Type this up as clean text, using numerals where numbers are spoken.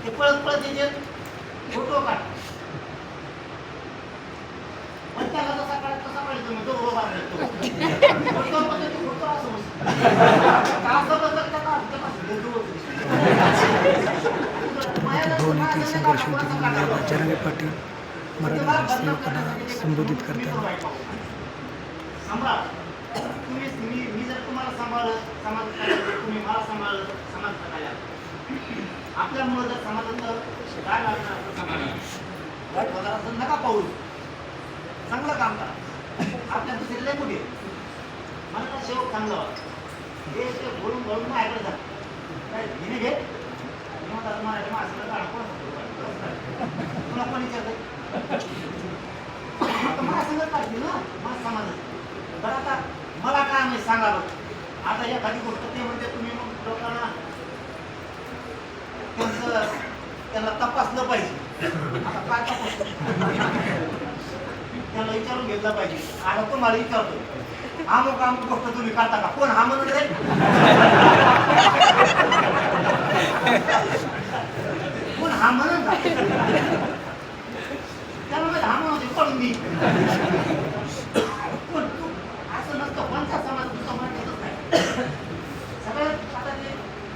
ते पळत पळत येते फोटो काढ पण त्याला जसा काढत तसा काढतो मग तो उभा राहतो फोटो मध्ये तो फोटो असं असं बदलत का छत्रपती भवानी संघर्ष विद्यालयाला जरांगे पाटील मराठी सेवकांना संबोधित करतात. सम्राट मी जर तुम्हाला सांभाळलं समाज तुम्ही मला सांभाळलं समाज करायला आपल्यामुळे जर समाजाचं काय लागणार वाईट होणार असं नका पाहू चांगलं काम करा आपल्या दुसरीला कुठे मला तर शेवट चांगलं वाटतं हे ते बोलून बोलून माझ्याकडे जा काय घेणे घे तुला पण विचारत मला सांगत पाहिजे ना मला समाजात तर आता मला काय नाही सांगावं आता एखादी गोष्ट ते म्हणते तुम्ही मग लोकांना त्यांना तपासलं पाहिजे आता काय तपास त्याला विचारून घेतलं पाहिजे आता तुम्हाला विचारतो अमुक अमुक गोष्ट तुम्ही करता का कोण हा म्हणून